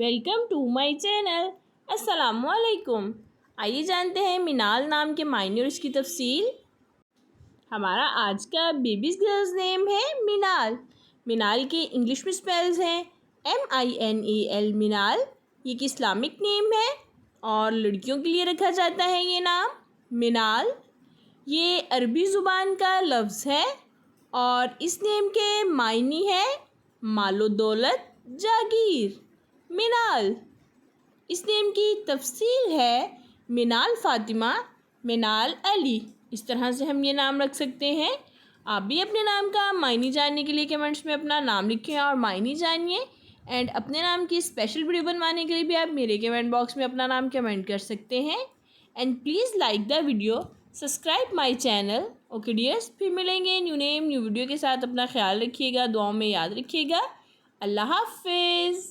Welcome to my channel. अस्सलामुअलैकुम। आइए जानते हैं मिनाल नाम के मायने और इसकी तफसील। हमारा आज का बेबीज़ गर्ल्स नेम है मिनाल। मिनाल के इंग्लिश में स्पेल्स हैं MINAL मिनाल। ये एक इस्लामिक नेम है और लड़कियों के लिए रखा जाता है ये नाम मिनाल। ये अरबी ज़ुबान का लफ्ज़ है और इस नेम के मायने है मालो दौलत जागीर। मिनाल इस नेम की तफसील है मिनाल फ़ातिमा, मिनाल अली। इस तरह से हम ये नाम रख सकते हैं। आप भी अपने नाम का मायने जानने के लिए कमेंट्स में अपना नाम लिखें और मायने जानिए। एंड अपने नाम की स्पेशल वीडियो बनवाने के लिए भी आप मेरे कमेंट बॉक्स में अपना नाम कमेंट कर सकते हैं। And please like the video, subscribe my channel. Okay dears, फिर मिलेंगे न्यू नेम न्यू वीडियो के साथ। अपना ख्याल रखिएगा, दुआओं में याद रखिएगा। अल्लाह हाफिज़।